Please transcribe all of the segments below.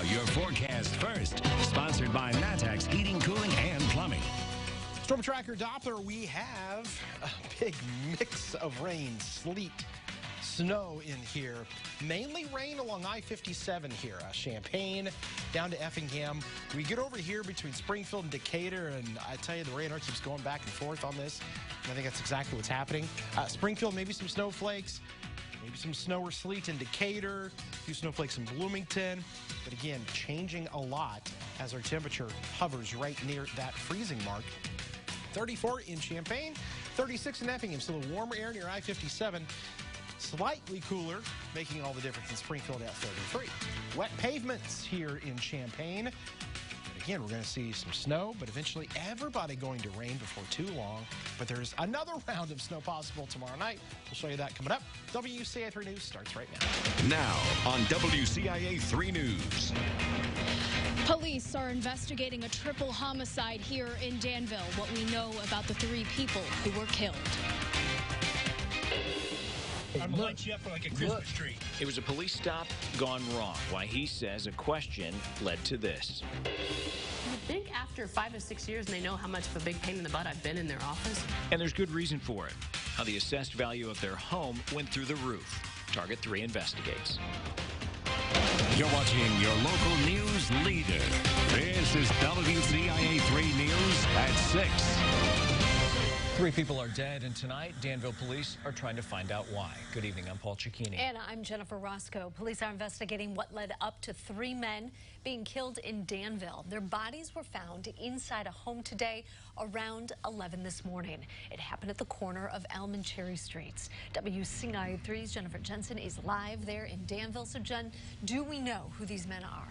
Now, your forecast first, sponsored by Matex Heating, Cooling, and Plumbing. Storm Tracker Doppler, we have a big mix of rain, sleet, snow in here. Mainly rain along I-57 here, Champaign down to Effingham. We get over here between Springfield and Decatur, and I tell you, the radar keeps going back and forth on this. And I think that's exactly what's happening. Springfield, maybe some snowflakes. Maybe some snow or sleet in Decatur, a few snowflakes in Bloomington. But again, changing a lot as our temperature hovers right near that freezing mark. 34 in Champaign, 36 in Effingham. Still a warmer air near I-57. Slightly cooler, making all the difference in Springfield at 33. Wet pavements here in Champaign. But again, we're going to see some snow, but eventually everybody going to rain before too long. But there's another round of snow possible tomorrow night. We'll show you that coming up. WCIA 3 News starts right now. Now on WCIA 3 News. Police are investigating a triple homicide here in Danville. What we know about the 3 people who were killed. I'm gonna light you up like a Christmas tree. It was a police stop gone wrong. Why he says a question led to this. You think after 5 to 6 years and they know how much of a big pain in the butt I've been in their office? And there's good reason for it. How the assessed value of their home went through the roof. Target 3 investigates. You're watching your local news leader. This is WCIA 3 News at 6. 3 people are dead, and tonight, Danville police are trying to find out why. Good evening, I'm Paul Cicchini. And I'm Jennifer Roscoe. Police are investigating what led up to 3 men being killed in Danville. Their bodies were found inside a home today around 11 this morning. It happened at the corner of Elm and Cherry Streets. WCIA 3's Jennifer Jensen is live there in Danville. So, Jen, do we know who these men are?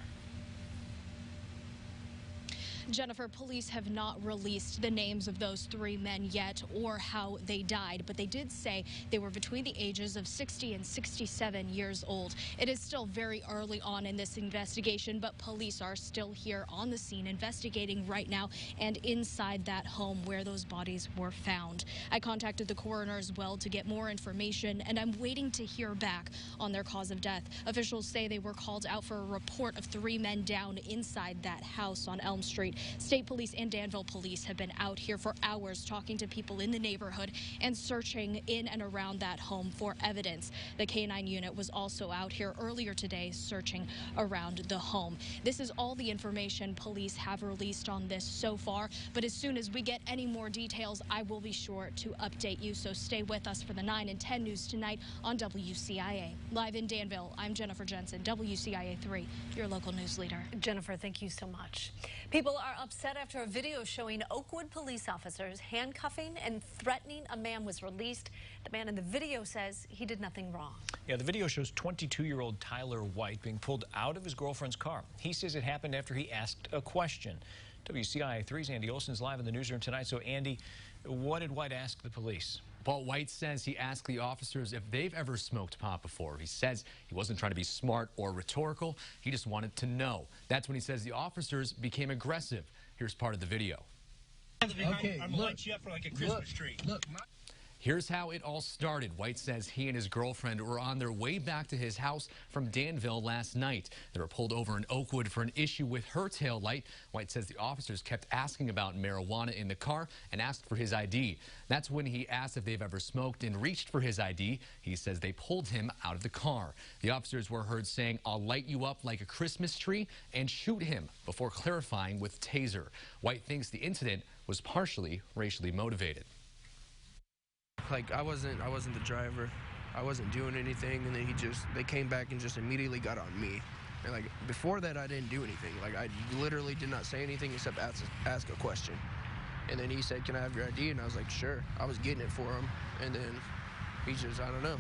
Jennifer, police have not released the names of those 3 men yet or how they died, but they did say they were between the ages of 60 and 67 years old. It is still very early on in this investigation, but police are still here on the scene investigating right now and inside that home where those bodies were found. I contacted the coroner as well to get more information, and I'm waiting to hear back on their cause of death. Officials say they were called out for a report of 3 men down inside that house on Elm Street. State police and Danville police have been out here for hours talking to people in the neighborhood and searching in and around that home for evidence. The K-9 unit was also out here earlier today searching around the home. This is all the information police have released on this so far, but as soon as we get any more details, I will be sure to update you. So stay with us for the 9 and 10 news tonight on WCIA. Live in Danville, I'm Jennifer Jensen, WCIA 3, your local news leader. Jennifer, thank you so much. People are upset after a video showing Oakwood police officers handcuffing and threatening a man was released. The man in the video says he did nothing wrong. Yeah, the video shows 22-year-old Tyler White being pulled out of his girlfriend's car. He says it happened after he asked a question. WCIA 3's Andy Olson's live in the newsroom tonight. So, Andy, what did White ask the police? Paul, White says he asked the officers if they've ever smoked pot before. He says he wasn't trying to be smart or rhetorical. He just wanted to know. That's when he says the officers became aggressive. Here's part of the video. Okay, I'm gonna light you up like a Christmas tree. Here's how it all started. White says he and his girlfriend were on their way back to his house from Danville last night. They were pulled over in Oakwood for an issue with her tail light. White says the officers kept asking about marijuana in the car and asked for his ID. That's when he asked if they've ever smoked and reached for his ID. He says they pulled him out of the car. The officers were heard saying, "I'll light you up like a Christmas tree," and shoot him before clarifying with taser. White thinks the incident was partially racially motivated. Like, I wasn't the driver. I wasn't doing anything, and then they came back and just immediately got on me. And like, before that, I didn't do anything. Like, I literally did not say anything except ask a question. And then he said, "Can I have your ID?" And I was like, "Sure." I was getting it for him. And then he just, I don't know.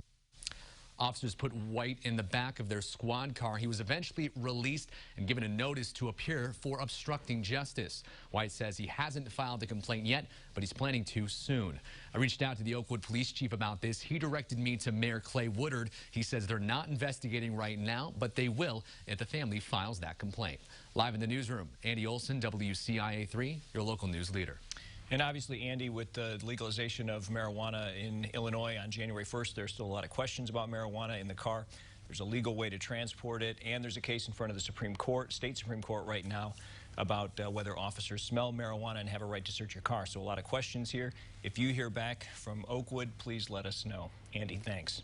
Officers put White in the back of their squad car. He was eventually released and given a notice to appear for obstructing justice. White says he hasn't filed a complaint yet, but he's planning to soon. I reached out to the Oakwood police chief about this. He directed me to Mayor Clay Woodard. He says they're not investigating right now, but they will if the family files that complaint. Live in the newsroom, Andy Olson, WCIA 3, your local news leader. And obviously, Andy, with the legalization of marijuana in Illinois on January 1st, there's still a lot of questions about marijuana in the car. There's a legal way to transport it, and there's a case in front of the Supreme Court, state Supreme Court right now, about whether officers smell marijuana and have a right to search your car. So a lot of questions here. If you hear back from Oakwood, please let us know. Andy, thanks.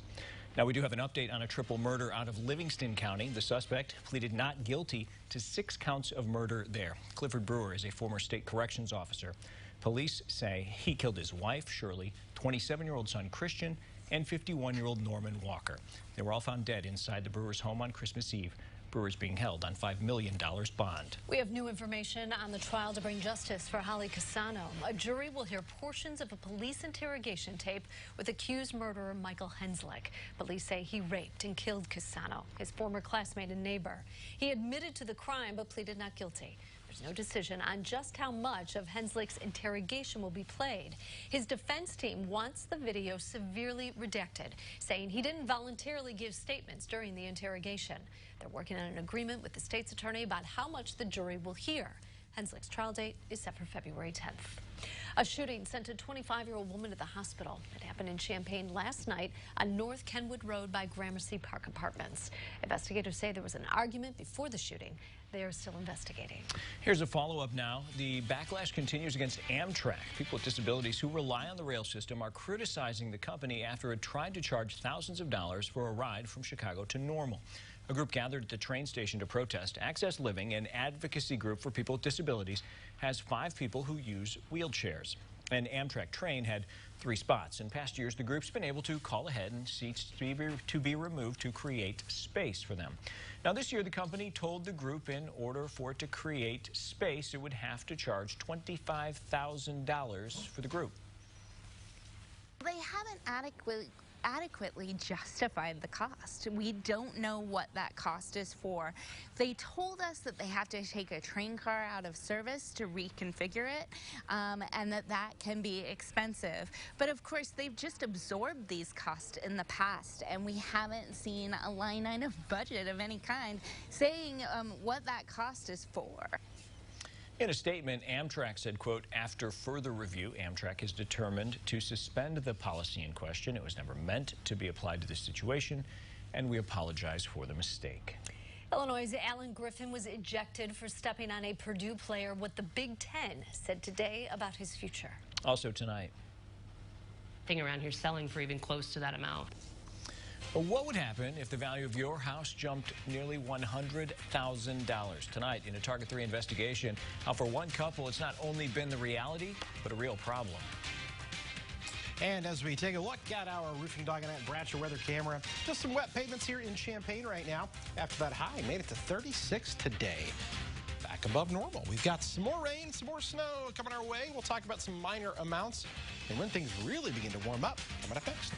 Now, we do have an update on a triple murder out of Livingston County. The suspect pleaded not guilty to 6 counts of murder there. Clifford Brewer is a former state corrections officer. Police say he killed his wife, Shirley, 27-year-old son, Christian, and 51-year-old Norman Walker. They were all found dead inside the Brewers' home on Christmas Eve. Brewer's being held on $5 million bond. We have new information on the trial to bring justice for Holly Cassano. A jury will hear portions of a police interrogation tape with accused murderer Michael Henslick. Police say he raped and killed Cassano, his former classmate and neighbor. He admitted to the crime but pleaded not guilty. There's no decision on just how much of Henslick's interrogation will be played. His defense team wants the video severely redacted, saying he didn't voluntarily give statements during the interrogation. They're working on an agreement with the state's attorney about how much the jury will hear. Henslick's trial date is set for February 10th. A shooting sent a 25-year-old woman to the hospital. It happened in Champaign last night on North Kenwood Road by Gramercy Park Apartments. Investigators say there was an argument before the shooting. They are still investigating. Here's a follow-up now. The backlash continues against AMTRAK. People with disabilities who rely on the rail system are criticizing the company after it tried to charge thousands of dollars for a ride from Chicago to Normal. A group gathered at the train station to protest. Access Living, an advocacy group for people with disabilities, has 5 people who use wheelchairs. An AMTRAK train had 3 spots. In past years, the group's been able to call ahead and seats to be removed to create space for them. Now, this year, the company told the group in order for it to create space, it would have to charge $25,000 for the group. They haven't adequately justified the cost. We don't know what that cost is for. They told us that they have to take a train car out of service to reconfigure it, and that can be expensive. But of course, they've just absorbed these costs in the past, and we haven't seen a line item budget of any kind saying what that cost is for. In a statement, AMTRAK said, quote, after further review, AMTRAK is determined to suspend the policy in question. It was never meant to be applied to this situation, and we apologize for the mistake. Illinois' Alan Griffin was ejected for stepping on a Purdue player. What the Big Ten said today about his future. Also tonight. Thing around here selling for even close to that amount. What would happen if the value of your house jumped nearly $100,000? Tonight, in a Target 3 investigation, how for one couple, it's not only been the reality, but a real problem. And as we take a look at our Roofing Dog and Bratcher weather camera, just some wet pavements here in Champaign right now. After that high, made it to 36 today. Back above normal. We've got some more rain, some more snow coming our way. We'll talk about some minor amounts and when things really begin to warm up. Coming up next.